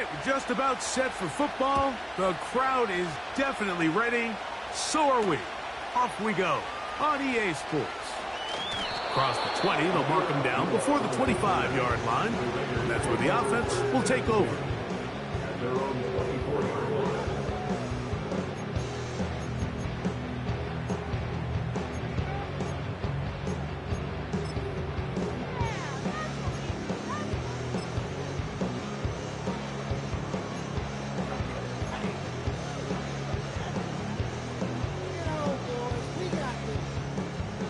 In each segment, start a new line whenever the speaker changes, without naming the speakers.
right, we're just about set for football. The crowd is definitely ready. So are we. Off we go on EA Sports. Across the 20, they'll mark them down before the 25-yard line. That's where the offense will take over.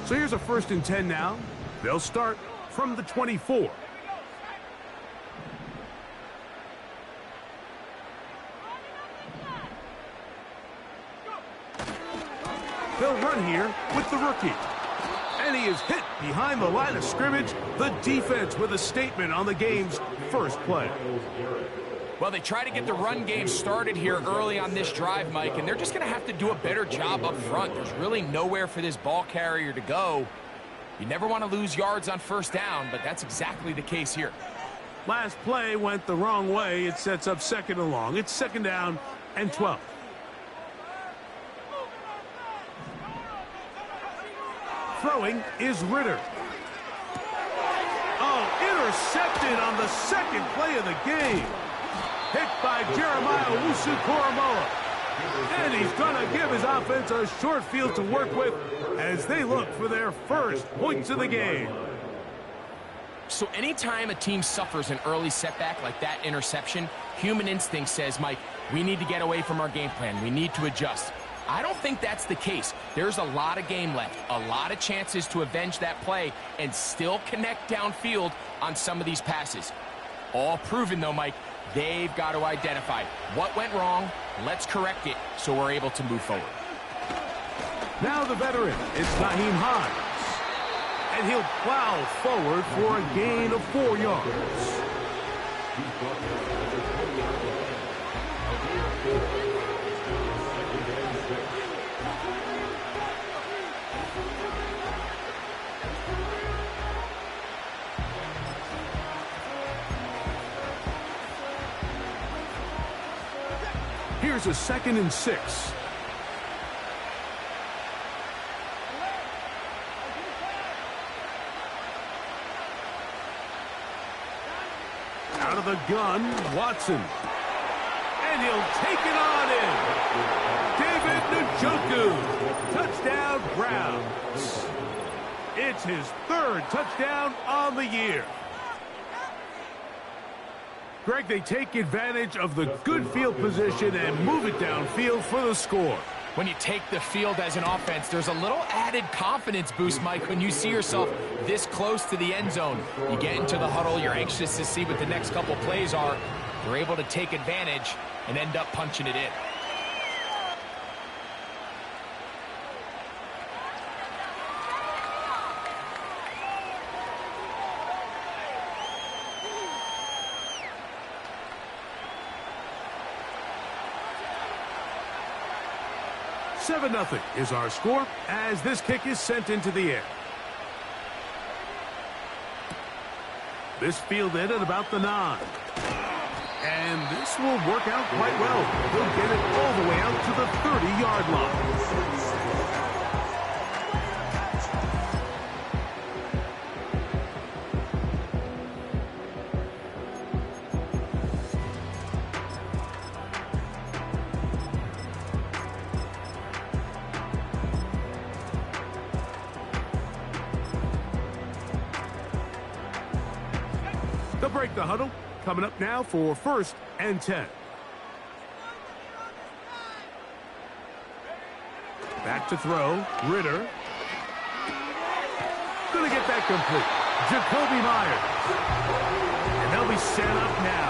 So here's a 1st and 10 now. They'll start from the 24. They'll run here with the rookie. And he is hit behind the line of scrimmage. The defense with a statement on the game's first play.
Well, they try to get the run game started here early on this drive, Mike, and they're just going to have to do a better job up front. There's really nowhere for this ball carrier to go. You never want to lose yards on 1st down, but that's exactly the case here.
Last play went the wrong way. It sets up 2nd and long. It's 2nd down and 12. Throwing is Ritter. Oh, intercepted on the 2nd play of the game. Hit by Jeremiah Owusu-Koramoah. And he's going to give his offense a short field to work with as they look for their first points of the game.
So anytime a team suffers an early setback like that interception, human instinct says, Mike, we need to get away from our game plan. We need to adjust. I don't think that's the case. There's a lot of game left, a lot of chances to avenge that play and still connect downfield on some of these passes. All proven, though, Mike. They've got to identify what went wrong. Let's correct it so we're able to move forward.
Now the veteran, it's Nyheim Hines. And he'll plow forward for a gain of 4 yards. Here's a 2nd and 6. Out of the gun, Watson. And he'll take it on in. David Njoku. Touchdown, Browns. It's his 3rd touchdown on the year. Greg, they take advantage of the good field position and move it downfield for the score.
When you take the field as an offense, there's a little added confidence boost, Mike, when you see yourself this close to the end zone. You get into the huddle, you're anxious to see what the next couple plays are. You're able to take advantage and end up punching it in.
Nothing is our score as this kick is sent into the air. This fielded at about the 9. And this will work out quite well. He'll get it all the way out to the 30-yard line. They'll break the huddle. Coming up now for 1st and 10. Back to throw. Ritter. Going to get that complete. Jacoby Myers. And they'll be set up now.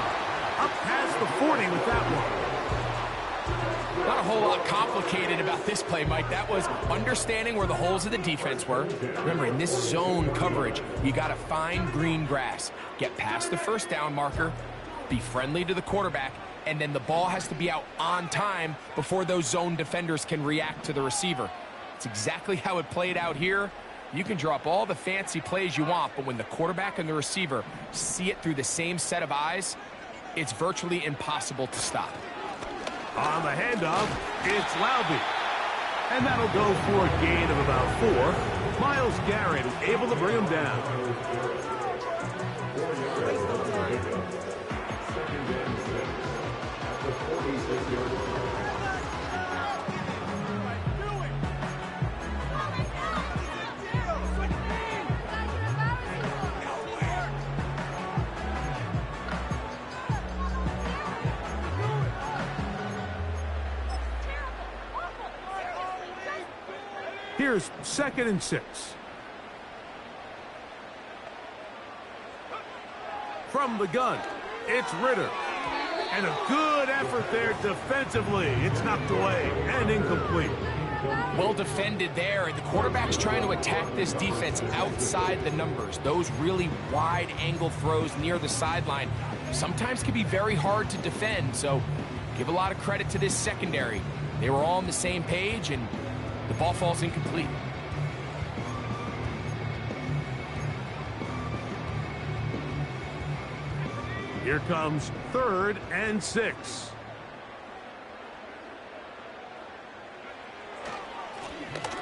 Up past the 40 with that one.
Not a whole lot complicated about this play, Mike. That was understanding where the holes of the defense were. Remember, in this zone coverage, you got to find green grass. Get past the 1st down marker, be friendly to the quarterback, and then the ball has to be out on time before those zone defenders can react to the receiver. It's exactly how it played out here. You can draw up all the fancy plays you want, but when the quarterback and the receiver see it through the same set of eyes, it's virtually impossible to stop.
On the handoff, it's Laube. And that'll go for a gain of about 4. Myles Garrett is able to bring him down. Here's 2nd and 6. From the gun, it's Ritter. And a good effort there defensively. It's knocked away and incomplete.
Well defended there. The quarterback's trying to attack this defense outside the numbers. Those really wide angle throws near the sideline sometimes can be very hard to defend. So give a lot of credit to this secondary. They were all on the same page, and the ball falls incomplete.
Here comes 3rd and 6.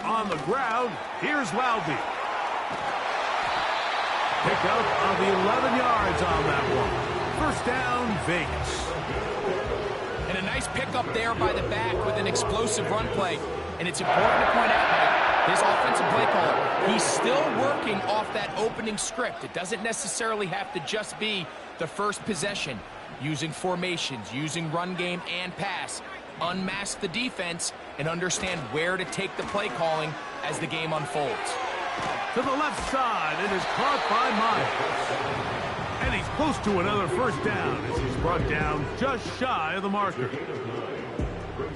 On the ground, here's Laube. Pick up of 11 yards on that one. 1st down, Vegas.
And a nice pickup there by the back with an explosive run play. And it's important to point out that this offensive play caller, he's still working off that opening script. It doesn't necessarily have to just be the first possession. Using formations, using run game and pass. Unmask the defense and understand where to take the play calling as the game unfolds.
To the left side, it is caught by Myles. And he's close to another 1st down as he's brought down just shy of the marker.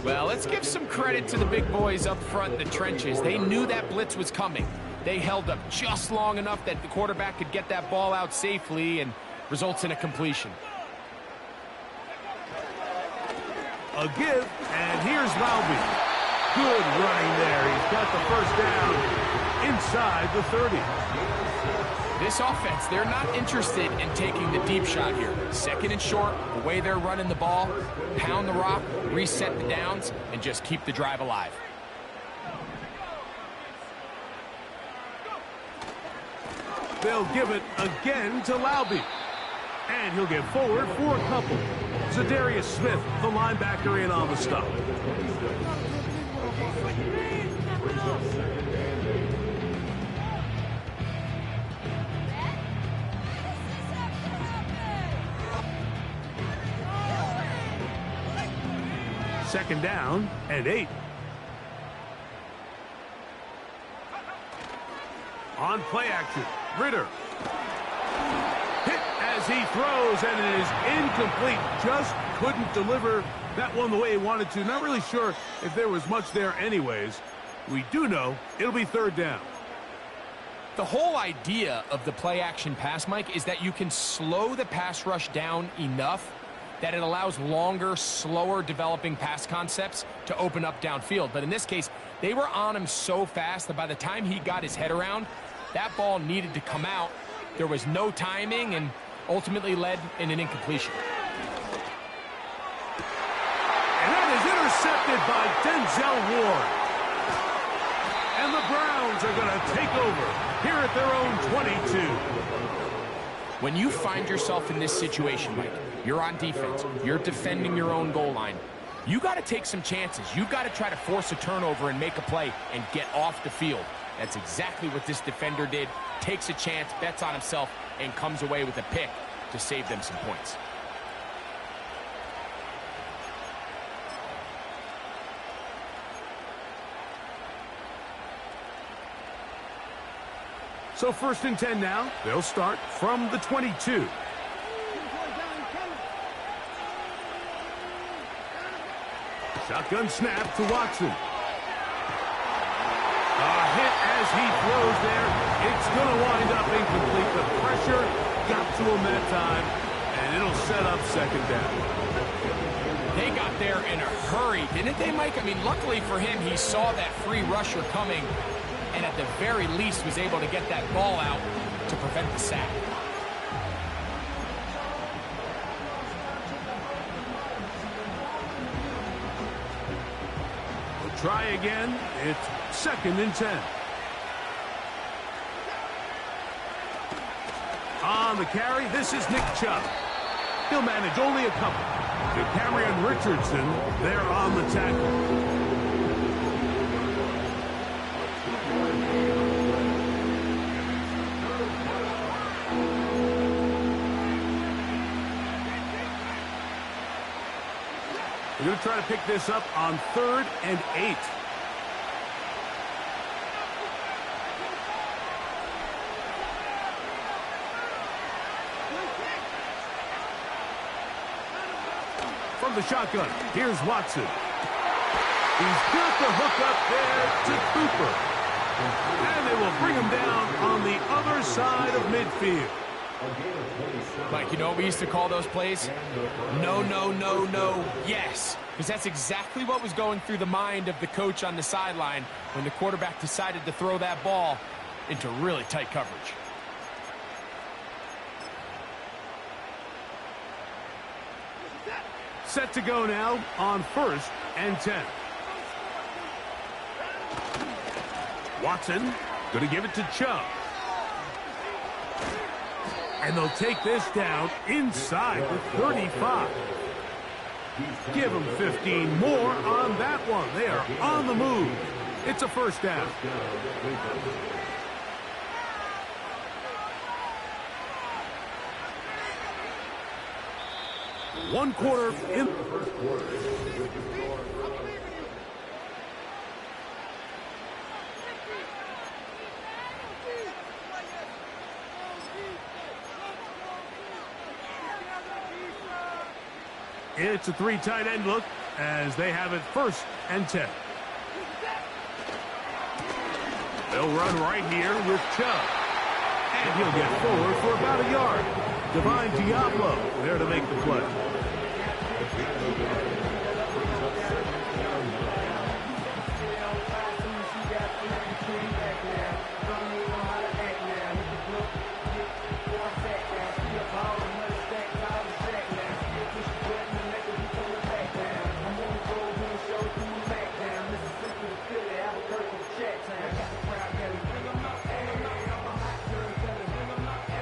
Well, let's give some credit to the big boys up front in the trenches. They knew that blitz was coming. They held up just long enough that the quarterback could get that ball out safely, and results in a completion.
A give, and here's Laube. Good running there. He's got the 1st down inside the 30.
This offense, they're not interested in taking the deep shot here. 2nd and short, the way they're running the ball, pound the rock, reset the downs, and just keep the drive alive.
They'll give it again to Laube. And he'll get forward for a couple. Za'Darius Smith, the linebacker, in on the stop. Second down and 8. On play action, Ritter. Hit as he throws, and it is incomplete. Just couldn't deliver that one the way he wanted to. Not really sure if there was much there anyways. We do know it'll be 3rd down.
The whole idea of the play action pass, Mike, is that you can slow the pass rush down enough that it allows longer, slower developing pass concepts to open up downfield. But in this case, they were on him so fast that by the time he got his head around, that ball needed to come out. There was no timing and ultimately led in an incompletion.
And that is intercepted by Denzel Ward. And the Browns are going to take over here at their own 22.
When you find yourself in this situation, Mike, you're on defense, you're defending your own goal line, you got to take some chances. You got to try to force a turnover and make a play and get off the field. That's exactly what this defender did. Takes a chance, bets on himself, and comes away with a pick to save them some points.
So 1st and 10 now. They'll start from the 22. Shotgun snap to Watson. A hit as he throws there. It's going to wind up incomplete. The pressure got to him that time, and it'll set up 2nd down.
They got there in a hurry, didn't they, Mike? I mean, luckily for him, he saw that free rusher coming, and at the very least was able to get that ball out to prevent the sack.
try again. It's 2nd and 10. On the carry, this is Nick Chubb. He'll manage only a couple. DeCamerion Richardson there on the tackle. We're going to try to pick this up on 3rd and 8. From the shotgun, here's Watson. He's got the hook up there to Cooper. And they will bring him down on the other side of midfield.
Mike, you know what we used to call those plays? No, no, no, no, yes. Because that's exactly what was going through the mind of the coach on the sideline when the quarterback decided to throw that ball into really tight coverage.
Set to go now on 1st and 10. Watson going to give it to Chubb. And they'll take this down inside the 35. Give them 15 more on that one. They are on the move. It's a 1st down. One quarter in the first quarter. It's a 3 tight end look as they have it 1st and 10. They'll run right here with Chubb. And he'll get forward for about a yard. Divine Diablo there to make the play.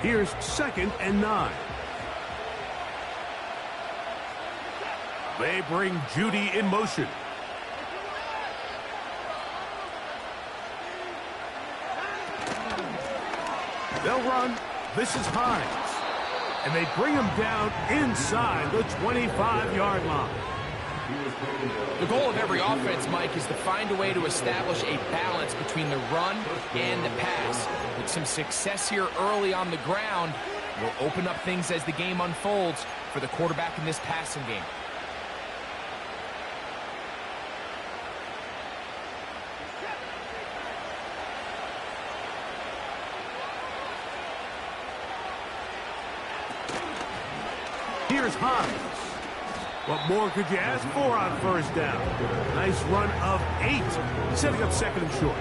Here's 2nd and 9. They bring Judy in motion. They'll run. This is Hines. And they bring him down inside the 25-yard line.
The goal of every offense, Mike, is to find a way to establish a balance between the run and the pass. With some success here early on the ground, will open up things as the game unfolds for the quarterback in this passing game.
Here's Hines. What more could you ask for on 1st down? Nice run of 8, setting up 2nd and short.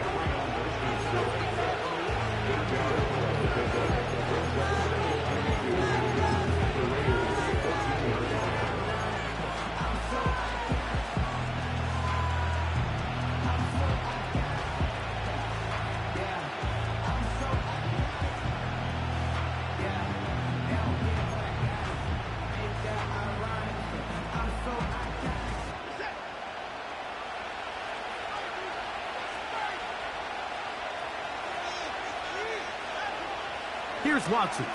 Here's Watson.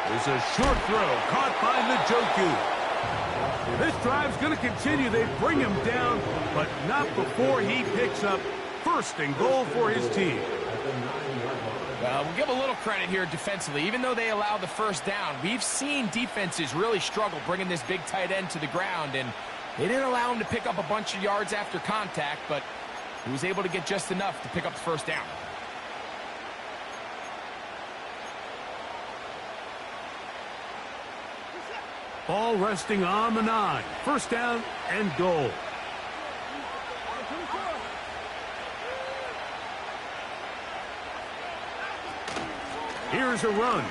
There's a short throw caught by Njoku. This drive's going to continue. They bring him down, but not before he picks up 1st and goal for his team.
We'll give a little credit here defensively. Even though they allow the 1st down, we've seen defenses really struggle bringing this big tight end to the ground, and they didn't allow him to pick up a bunch of yards after contact, but he was able to get just enough to pick up the 1st down.
Ball resting on the 9. 1st down and goal. Here's a run.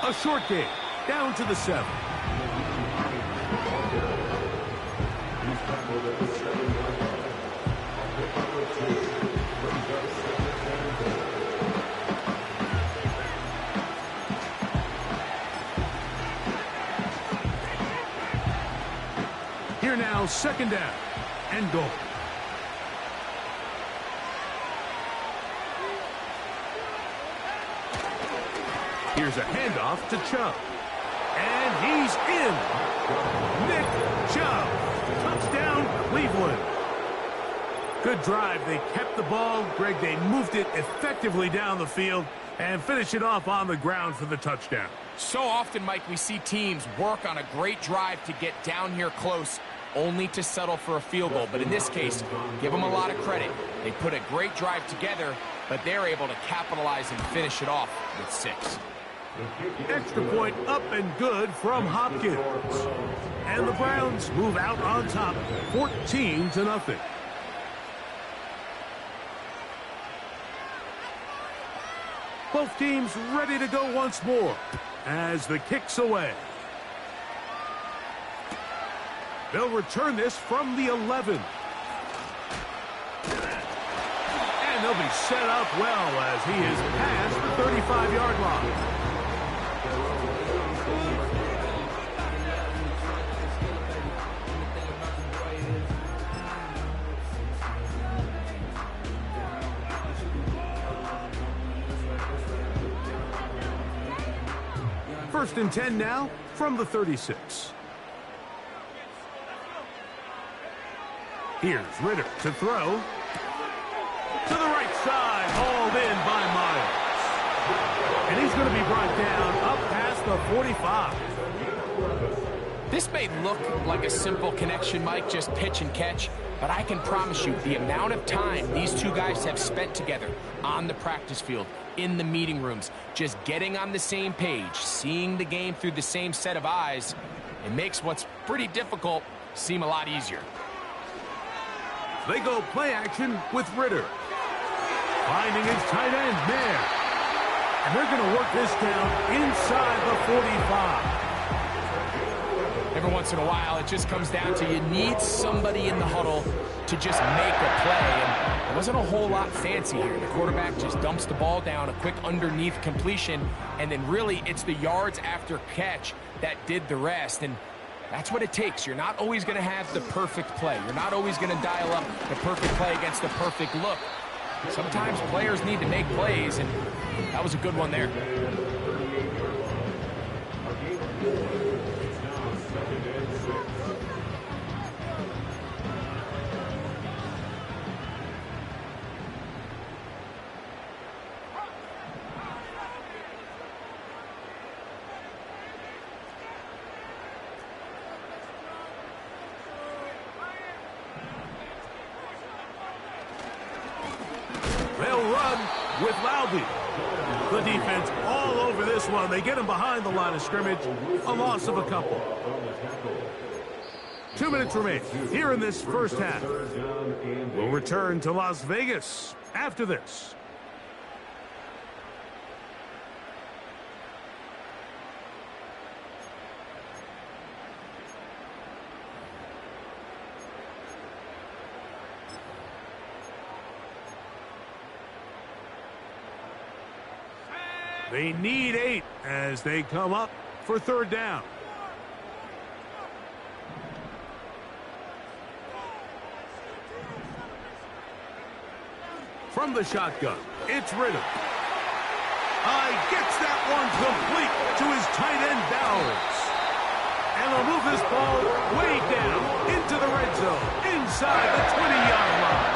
A short game. Down to the 7. Here now, second down and goal. Here's a handoff to Chubb. And he's in. Nick Chubb. Touchdown, Cleveland. Good drive. They kept the ball. Greg, they moved it effectively down the field and finish it off on the ground for the touchdown.
So often, Mike, we see teams work on a great drive to get down here close, only to settle for a field goal. But in this case, give them a lot of credit. They put a great drive together, but they're able to capitalize and finish it off with 6.
Extra point up and good from Hopkins. And the Browns move out on top, 14-0. Both teams ready to go once more as the kick's away. They'll return this from the 11. And they'll be set up well as he is past the 35-yard line. First and 10 now from the 36. Here's Ritter to throw. To the right side, hauled in by Myers. And he's going to be brought down up past the 45.
This may look like a simple connection, Mike, just pitch and catch, but I can promise you the amount of time these two guys have spent together on the practice field, in the meeting rooms, just getting on the same page, seeing the game through the same set of eyes, it makes what's pretty difficult seem a lot easier.
They go play action with Ritter. Finding his tight end there. And they're going to work this down inside the 45.
Every once in a while, it just comes down to you need somebody in the huddle to just make a play. And there wasn't a whole lot fancy here. The quarterback just dumps the ball down, a quick underneath completion, and then really it's the yards after catch that did the rest. And that's what it takes. You're not always going to have the perfect play. You're not always going to dial up the perfect play against the perfect look. Sometimes players need to make plays, and that was a good one there.
They'll run with Loudby. The defense all over this one. They get him behind the line of scrimmage. A loss of a couple. 2 minutes remain here in this first half. We'll return to Las Vegas after this. They need 8 as they come up for third down. From the shotgun, it's Ritter. Gets that one complete to his tight end Bowers. And they'll move this ball way down into the red zone, inside the 20-yard line.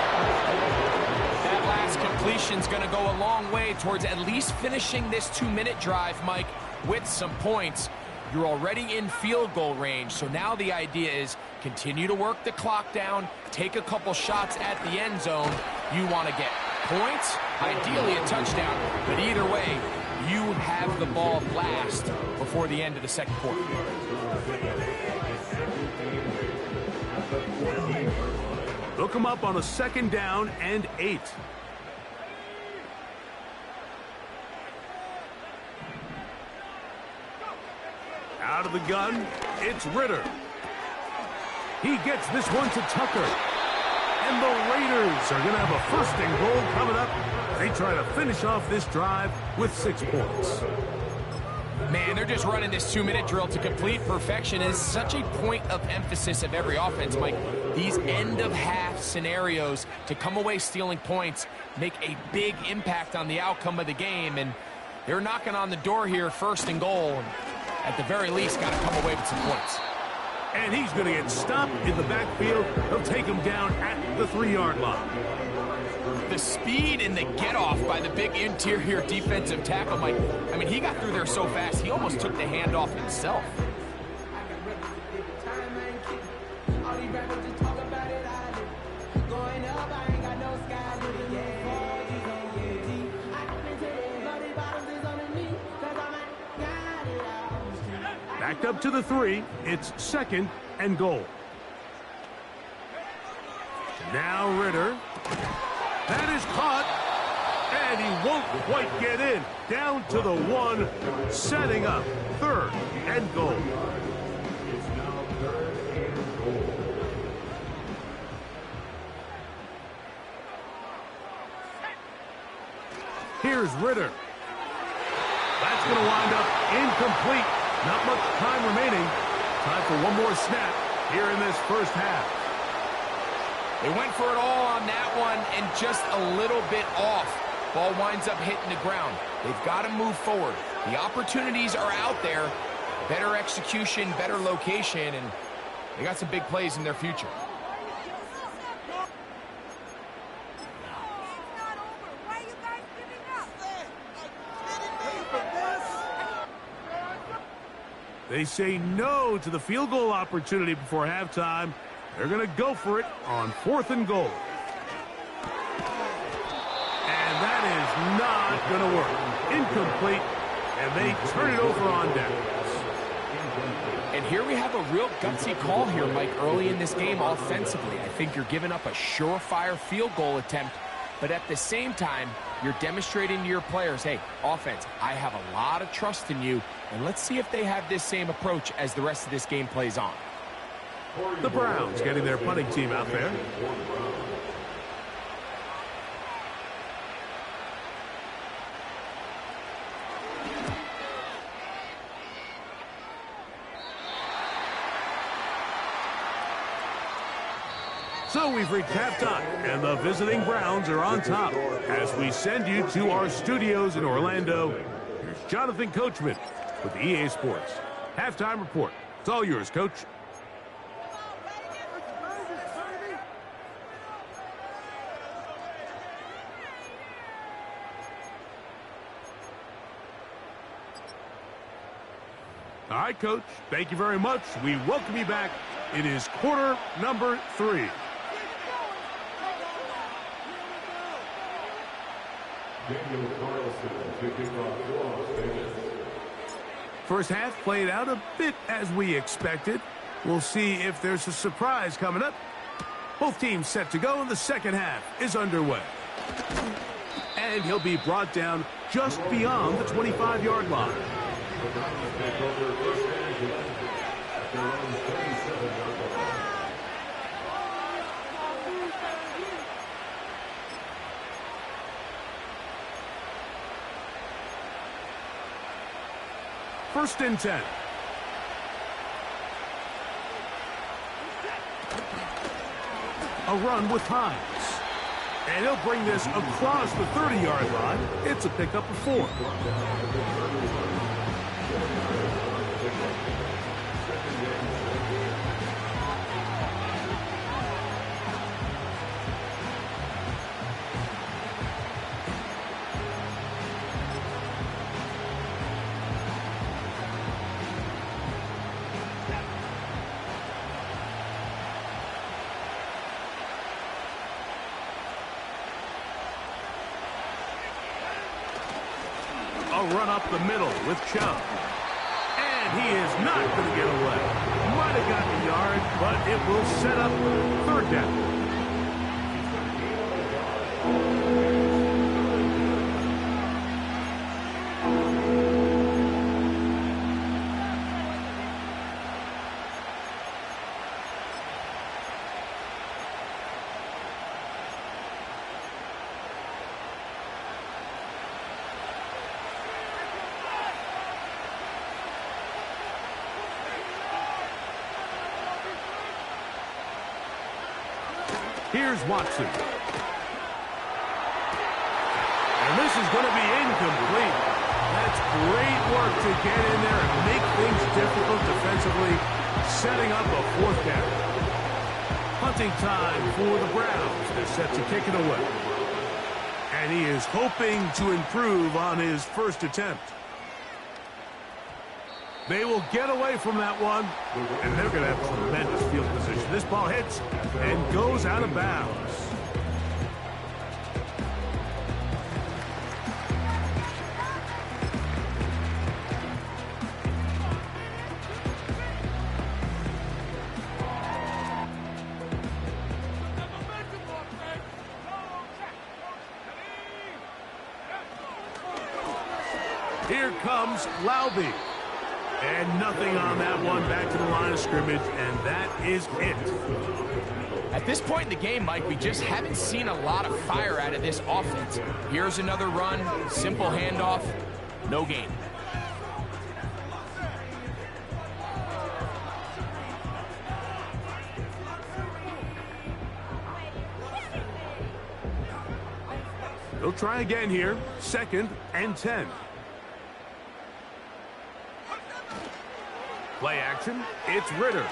That last completion's going to go a long way towards at least finishing this 2-minute drive, Mike, with some points. You're already in field goal range, so now the idea is continue to work the clock down, take a couple shots at the end zone. You want to get points, ideally a touchdown, but either way, you have the ball last before the end of the second quarter.
They'll come up on a second down and 8. Out of the gun, it's Ritter. He gets this one to Tucker. And the Raiders are going to have a first and goal coming up. They try to finish off this drive with 6 points.
Man, they're just running this 2-minute drill to complete perfection. It's such a point of emphasis of every offense, Mike. These end-of-half scenarios to come away stealing points make a big impact on the outcome of the game. And they're knocking on the door here, first and goal. And at the very least, got to come away with some points.
And he's going to get stopped in the backfield. They'll take him down at the 3-yard line.
The speed and the get-off by the big interior defensive tackle, Mike. I mean, he got through there so fast, he almost took the handoff himself.
Back up to the 3. It's 2nd and goal. Now Ritter. That is caught. And he won't quite get in. Down to the 1. Setting up 3rd and goal. Here's Ritter. That's going to wind up incomplete. Not much time remaining. Time for one more snap here in this first half.
They went for it all on that one and just a little bit off. Ball winds up hitting the ground. They've got to move forward. The opportunities are out there. Better execution, better location, and they got some big plays in their future.
They say no to the field goal opportunity before halftime. They're going to go for it on 4th and goal. And that is not going to work. Incomplete, and they turn it over on downs.
And here we have a real gutsy call here, Mike, early in this game offensively. I think you're giving up a surefire field goal attempt, but at the same time, you're demonstrating to your players, hey, offense, I have a lot of trust in you, and let's see if they have this same approach as the rest of this game plays on.
The Browns getting their punting team out there. So we've reached halftime, and the visiting Browns are on top. As we send you to our studios in Orlando, here's Jonathan Coachman with the EA Sports Halftime Report. It's all yours, Coach. All right, Coach, thank you very much. We welcome you back. It is quarter number 3. First half played out a bit as we expected. We'll see if there's a surprise coming up. Both teams set to go, and the second half is underway. And he'll be brought down just beyond the 25-yard line. First and 10. A run with Hines. And he'll bring this across the 30-yard line. It's a pickup of 4. A run up the middle with Chubb. And he is not going to get away. Might have gotten a yard, but it will set up 3rd down. Here's Watson. And this is going to be incomplete. That's great work to get in there and make things difficult defensively, setting up a fourth down. Hunting time for the Browns. They're set to kick it away. And he is hoping to improve on his first attempt. They will get away from that one, and they're going to have tremendous field position. This ball hits and goes out of bounds. Here comes Laube. And nothing on that one, back to the line of scrimmage, and that is it.
At this point in the game, Mike, we just haven't seen a lot of fire out of this offense. Here's another run, simple handoff, no gain.
They'll try again here, 2nd and 10. Play action, it's Ritter.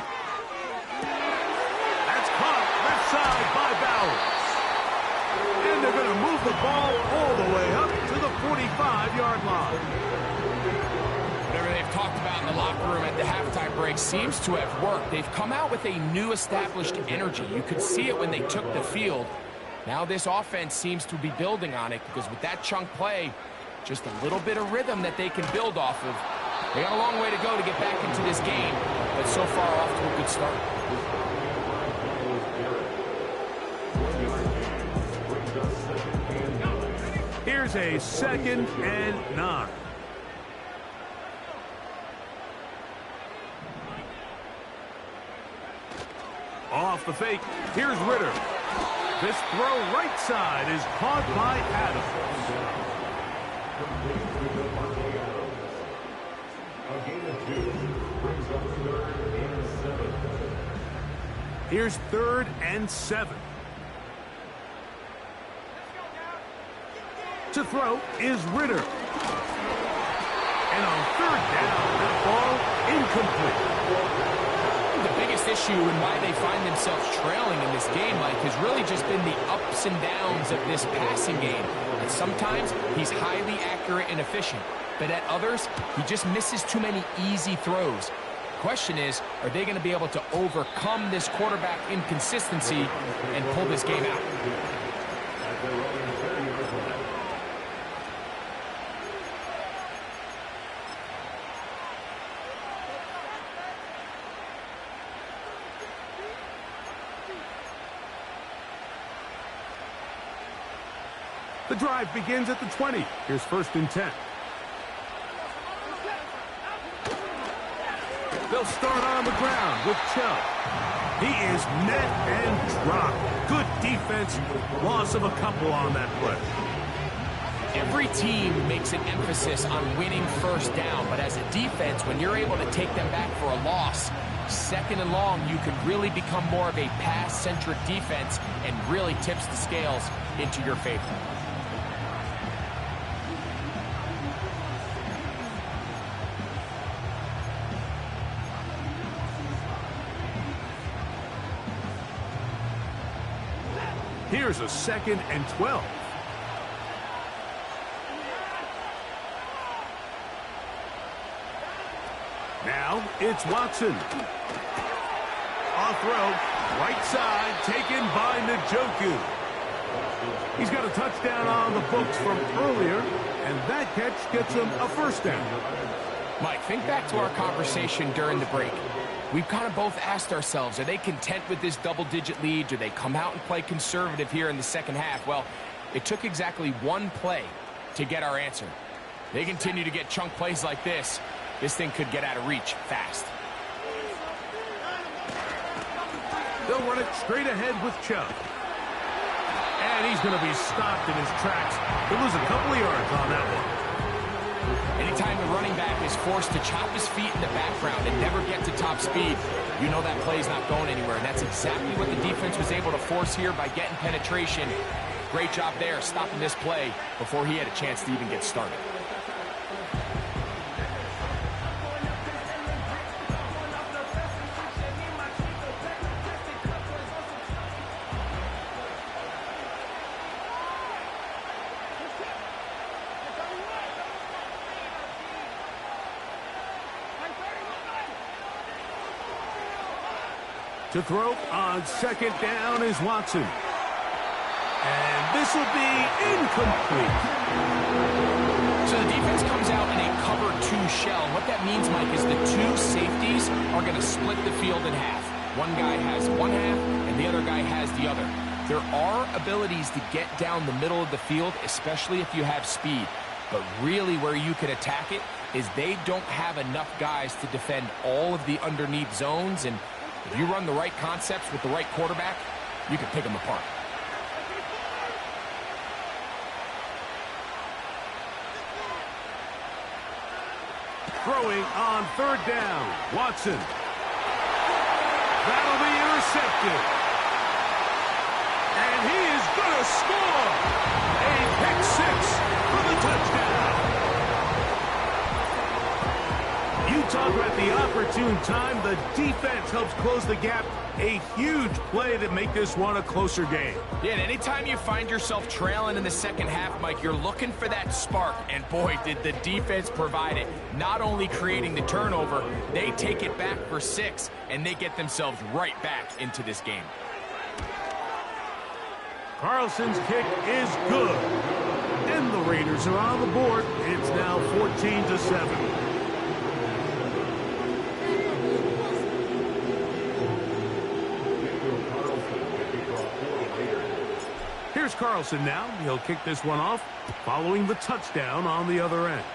That's caught left side by Bowers. And they're going to move the ball all the way up to the 45-yard line.
Whatever they've talked about in the locker room at the halftime break seems to have worked. They've come out with a new established energy. You could see it when they took the field. Now this offense seems to be building on it because with that chunk play, just a little bit of rhythm that they can build off of. They got a long way to go to get back into this game, but so far off to a good start.
Here's a 2nd and 9. Off the fake, here's Ritter. This throw right side is caught by Adams. Here's 3rd and 7. To throw is Ritter. And on 3rd down, that ball incomplete.
The biggest issue and why they find themselves trailing in this game, Mike, has really just been the ups and downs of this passing game. And sometimes he's highly accurate and efficient, but at others, he just misses too many easy throws. Question is, are they going to be able to overcome this quarterback inconsistency and pull this game out?
The drive begins at the 20. Here's 1st and 10. They'll start on the ground with Chubb. He is met and dropped. Good defense. Loss of a couple on that play.
Every team makes an emphasis on winning first down, but as a defense, when you're able to take them back for a loss, 2nd and long, you can really become more of a pass-centric defense and really tips the scales into your favor.
Here's a 2nd and 12. Now it's Watson. Off throw, right side, taken by Njoku. He's got a touchdown on the books from earlier, and that catch gets him a 1st down.
Mike, think back to our conversation during the break. We've kind of both asked ourselves, are they content with this double-digit lead? Do they come out and play conservative here in the second half? Well, it took exactly one play to get our answer. They continue to get chunk plays like this. This thing could get out of reach fast.
They'll run it straight ahead with Chubb. And he's going to be stopped in his tracks. He'll lose a couple of yards on that one.
Anytime the running back is forced to chop his feet in the background and never get to top speed, you know that play's not going anywhere. And that's exactly what the defense was able to force here by getting penetration. Great job there, stopping this play before he had a chance to even get started.
To throw on second down is Watson. And this will be incomplete.
So the defense comes out in a cover 2 shell. And what that means, Mike, is the 2 safeties are going to split the field in half. One guy has one half, and the other guy has the other. There are abilities to get down the middle of the field, especially if you have speed. But really where you can attack it is they don't have enough guys to defend all of the underneath zones. And if you run the right concepts with the right quarterback, you can pick them apart.
Throwing on third down, Watson. That'll be intercepted. And he is going to score. A pick 6 for the touchdown. You talk about the opportune time. The defense helps close the gap. A huge play to make this one a closer game.
Yeah, and anytime you find yourself trailing in the second half, Mike, you're looking for that spark. And boy, did the defense provide it. Not only creating the turnover, they take it back for 6, and they get themselves right back into this game.
Carlson's kick is good. And the Raiders are on the board. It's now 14-7. Here's Carlson now. He'll kick this one off, following the touchdown on the other end.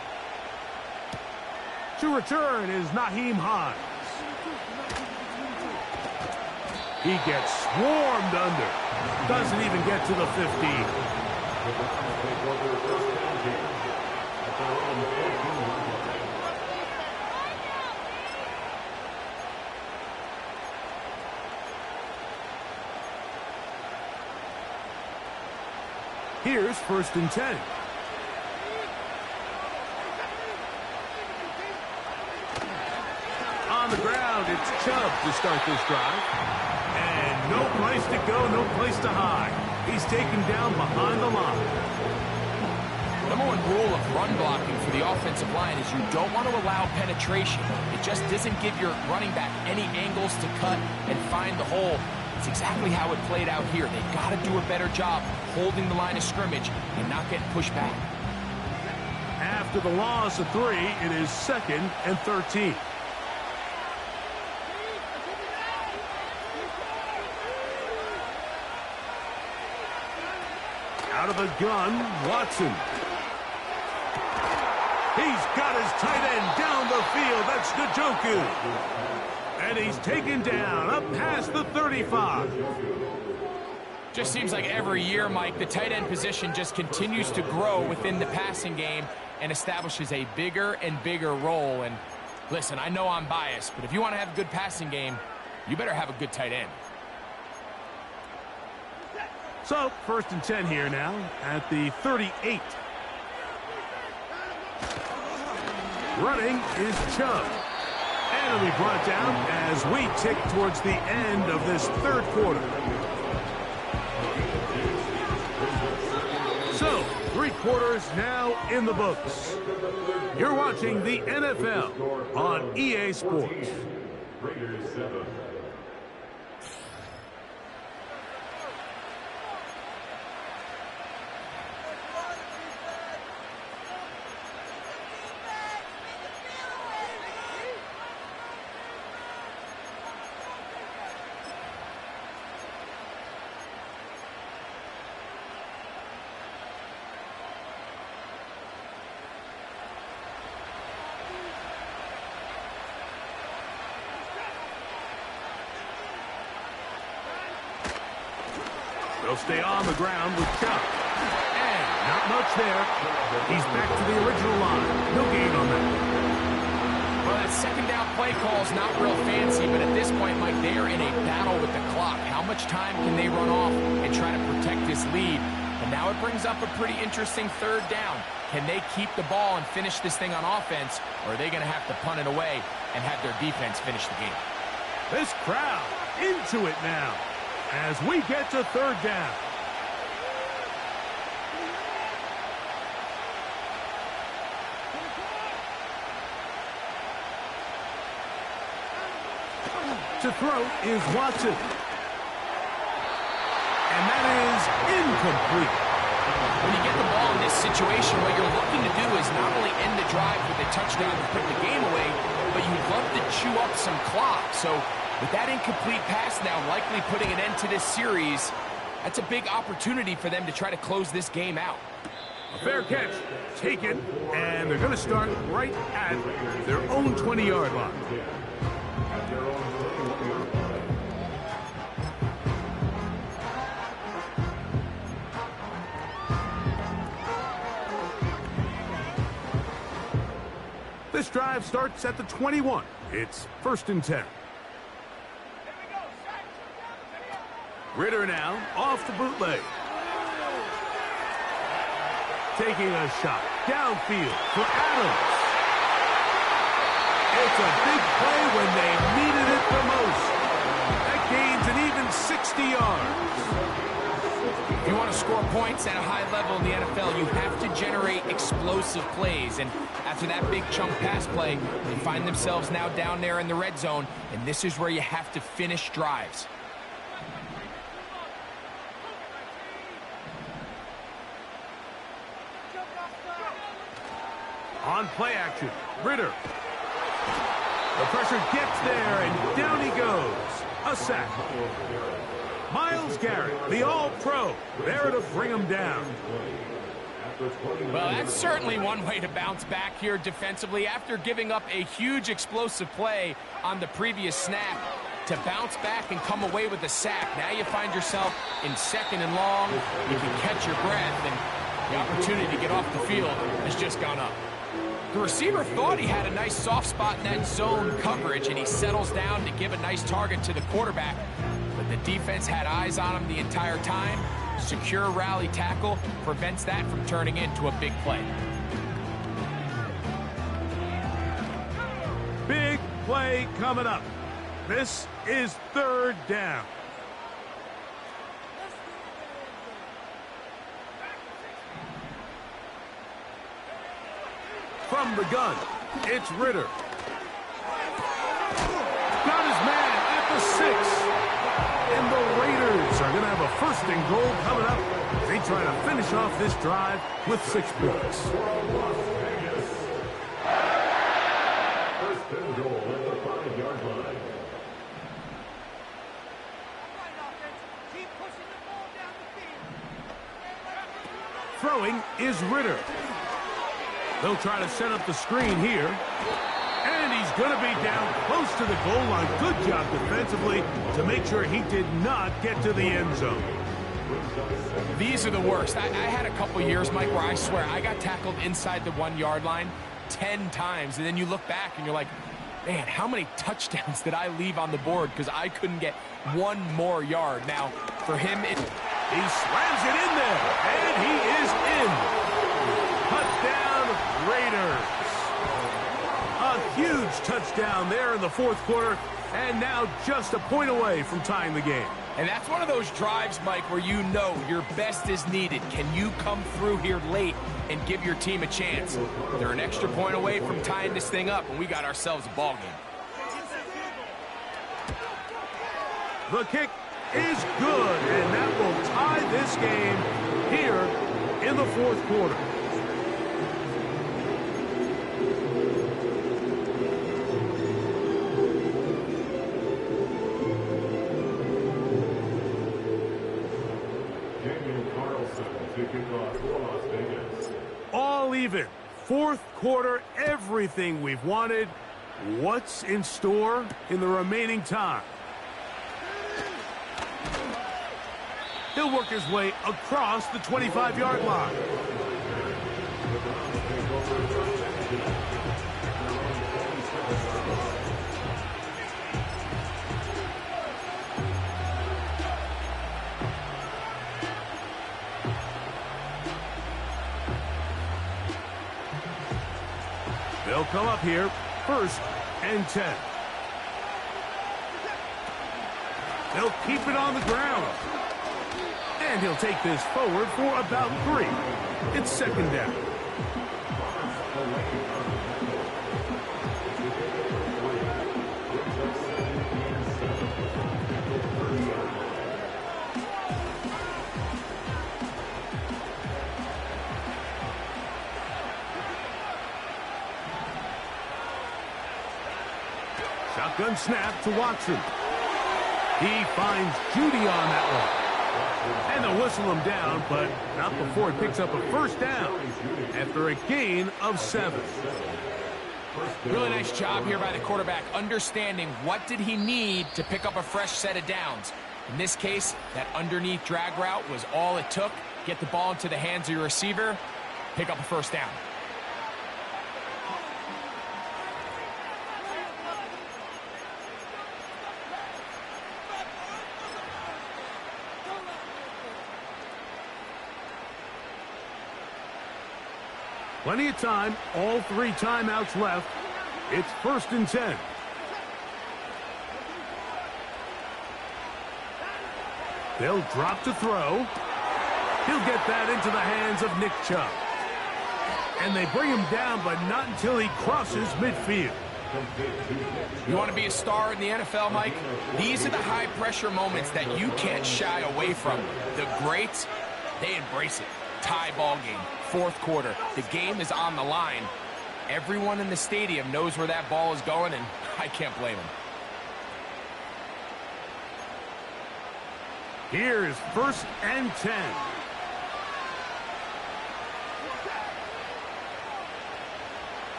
To return is Naheem Hines. He gets swarmed under. Doesn't even get to the 15. Here's 1st and 10. On the ground, it's Chubb to start this drive. And no place to go, no place to hide. He's taken down behind the line.
Number 1 rule of run blocking for the offensive line is you don't want to allow penetration. It just doesn't give your running back any angles to cut and find the hole. It's exactly how it played out here. They've got to do a better job holding the line of scrimmage and not getting pushed back.
After the loss of 3, it is 2nd and 13. Out of the gun, Watson. He's got his tight end down the field. That's Njoku. And he's taken down up past the 35.
Just seems like every year, Mike, the tight end position just continues to grow within the passing game and establishes a bigger and bigger role. And listen, I know I'm biased, but if you want to have a good passing game, you better have a good tight end.
So, 1st and 10 here now at the 38. Running is Chubb. And it'll be brought down as we tick towards the end of this 3rd quarter. So, 3 quarters now in the books. You're watching the NFL on EA Sports. They'll stay on the ground with Chubb. And not much there. He's back to the original line. No gain on that.
Well, that second down play call is not real fancy, but at this point, Mike, they are in a battle with the clock. How much time can they run off and try to protect this lead? And now it brings up a pretty interesting third down. Can they keep the ball and finish this thing on offense, or are they going to have to punt it away and have their defense finish the game?
This crowd into it now as we get to third down. To throw is Watson. And that is incomplete.
When you get the ball in this situation, what you're looking to do is not only end the drive with a touchdown to put the game away, but you'd love to chew up some clock. So with that incomplete pass now likely putting an end to this series, that's a big opportunity for them to try to close this game out.
A fair catch taken, and they're going to start right at their own 20-yard line. This drive starts at the 21. It's 1st and 10. Ritter now off the bootleg. Taking a shot downfield for Adams. It's a big play when they needed it the most. That gains an even 60 yards.
If you want to score points at a high level in the NFL, you have to generate explosive plays. And after that big chunk pass play, they find themselves now down there in the red zone, and this is where you have to finish drives.
On play action, Ritter. The pressure gets there, and down he goes. A sack. Myles Garrett, the All-Pro, there to bring him down.
Well, that's certainly one way to bounce back here defensively. After giving up a huge explosive play on the previous snap, to bounce back and come away with a sack. Now you find yourself in 2nd and long. You can catch your breath, and the opportunity to get off the field has just gone up. The receiver thought he had a nice soft spot in that zone coverage, and he settles down to give a nice target to the quarterback. But the defense had eyes on him the entire time. Secure rally tackle prevents that from turning into a big play.
Big play coming up. This is 3rd down. From the gun, it's Ritter. Got his man at the 6. And the Raiders are going to have a 1st and goal coming up. They try to finish off this drive with 6 points.
1st and goal at the 5-yard line.
Throwing is Ritter. They'll try to set up the screen here. And he's going to be down close to the goal line. Good job defensively to make sure he did not get to the end zone.
These are the worst. I had a couple years, Mike, where I swear I got tackled inside the 1-yard line 10 times. And then you look back and you're like, man, how many touchdowns did I leave on the board because I couldn't get one more yard? Now, for him, he
slams it in there, and he is in. Touchdown, Raiders. A huge touchdown there in the 4th quarter, and now just a point away from tying the game.
And that's one of those drives, Mike, where you know your best is needed. Can you come through here late and give your team a chance? They're an extra point away from tying this thing up, and we got ourselves a ball game.
The kick is good, and that will tie this game here in the 4th quarter. All even. 4th quarter, everything we've wanted. What's in store in the remaining time? He'll work his way across the 25-yard line. They'll come up here, 1st and 10. They'll keep it on the ground. And he'll take this forward for about 3. It's 2nd down. Shotgun snap to Watson. He finds Judy on that one. And they'll whistle him down, but not before he picks up a 1st down after a gain of 7.
Really nice job here by the quarterback, understanding what did he need to pick up a fresh set of downs. In this case, that underneath drag route was all it took. Get the ball into the hands of your receiver, pick up a 1st down.
Plenty of time, all 3 timeouts left. It's 1st and 10. They'll drop to throw. He'll get that into the hands of Nick Chubb. And they bring him down, but not until he crosses midfield.
You want to be a star in the NFL, Mike? These are the high-pressure moments that you can't shy away from. The greats, they embrace it. Tie ball game, 4th quarter. The game is on the line. Everyone in the stadium knows where that ball is going, and I can't blame them.
Here's 1st and 10.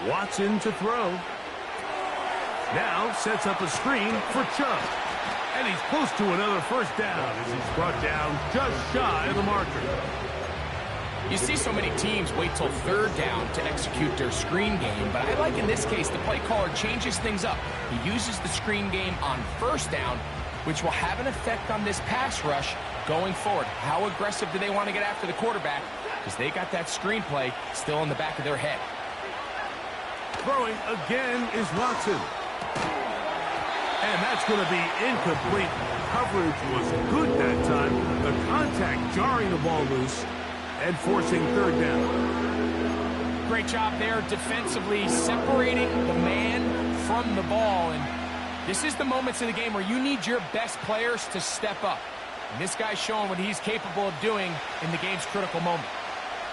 Watson to throw. Now sets up a screen for Chubb. And he's close to another 1st down as he's brought down just shy of the marker.
You see so many teams wait till 3rd down to execute their screen game, but I like in this case the play caller changes things up. He uses the screen game on 1st down, which will have an effect on this pass rush going forward. How aggressive do they want to get after the quarterback? Because they got that screen play still in the back of their head.
Throwing again is Watson. And that's going to be incomplete. Coverage was good that time. The contact jarring the ball loose and forcing 3rd down.
Great job there defensively, separating the man from the ball. And this is the moments in the game where you need your best players to step up. And this guy's showing what he's capable of doing in the game's critical moment.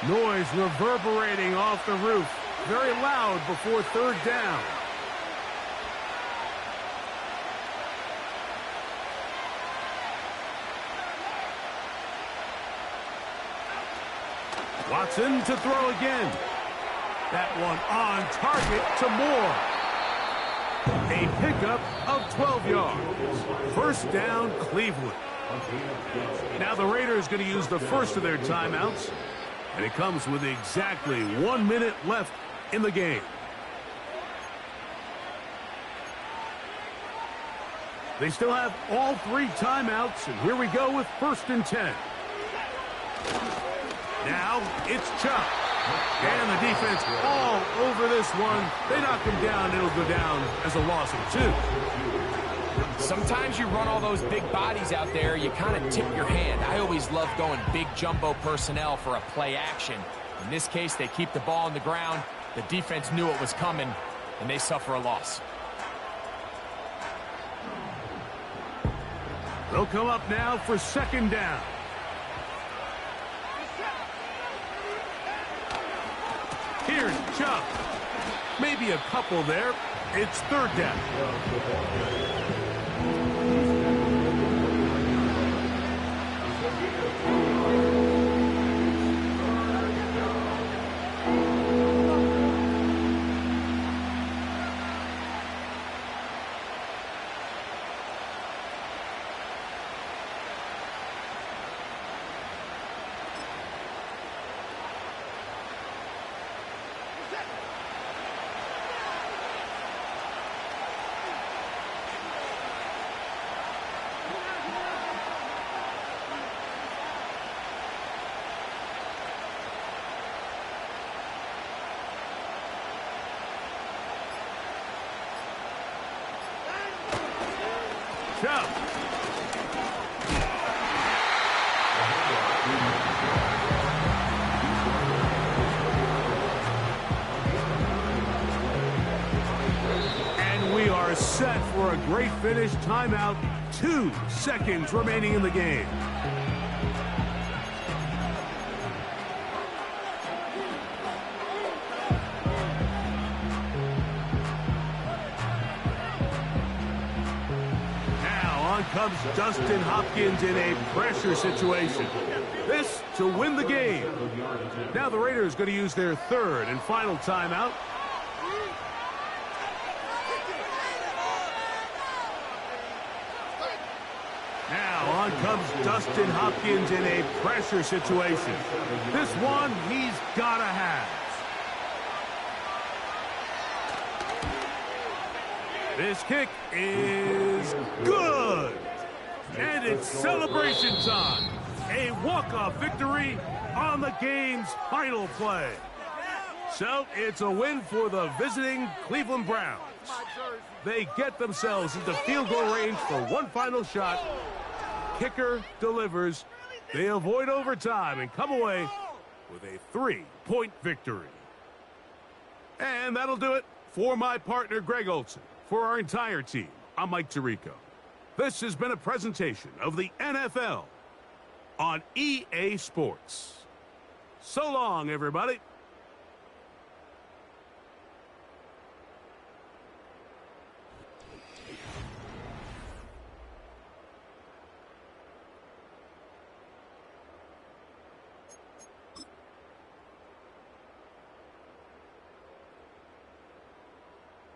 Noise reverberating off the roof. Very loud before 3rd down. Watson to throw again. That one on target to Moore. A pickup of 12 yards. 1st down, Cleveland. Now the Raiders going to use the first of their timeouts. And it comes with exactly 1 minute left in the game. They still have all 3 timeouts, and here we go with 1st and 10. Now it's Chubb. And the defense all over this one. They knock him down. It'll go down as a loss of 2.
Sometimes you run all those big bodies out there, you kind of tip your hand. I always love going big jumbo personnel for a play action. In this case, they keep the ball on the ground. The defense knew it was coming, and they suffer a loss.
They'll come up now for 2nd down. Here's Chubb. Maybe a couple there. It's 3rd down. Jump. And we are set for a great finish. Timeout. 2 seconds remaining in the game. Comes Dustin Hopkins in a pressure situation. This to win the game. Now the Raiders going to use their third and final timeout. Now on comes Dustin Hopkins in a pressure situation. This one he's got to have. This kick is good. And it's celebration time. A walk-off victory on the game's final play. So it's a win for the visiting Cleveland Browns. They get themselves into field goal range for one final shot. Kicker delivers. They avoid overtime and come away with a 3-point victory. And that'll do it for my partner, Greg Olson. For our entire team, I'm Mike Tirico. This has been a presentation of the NFL on EA Sports. So long, everybody.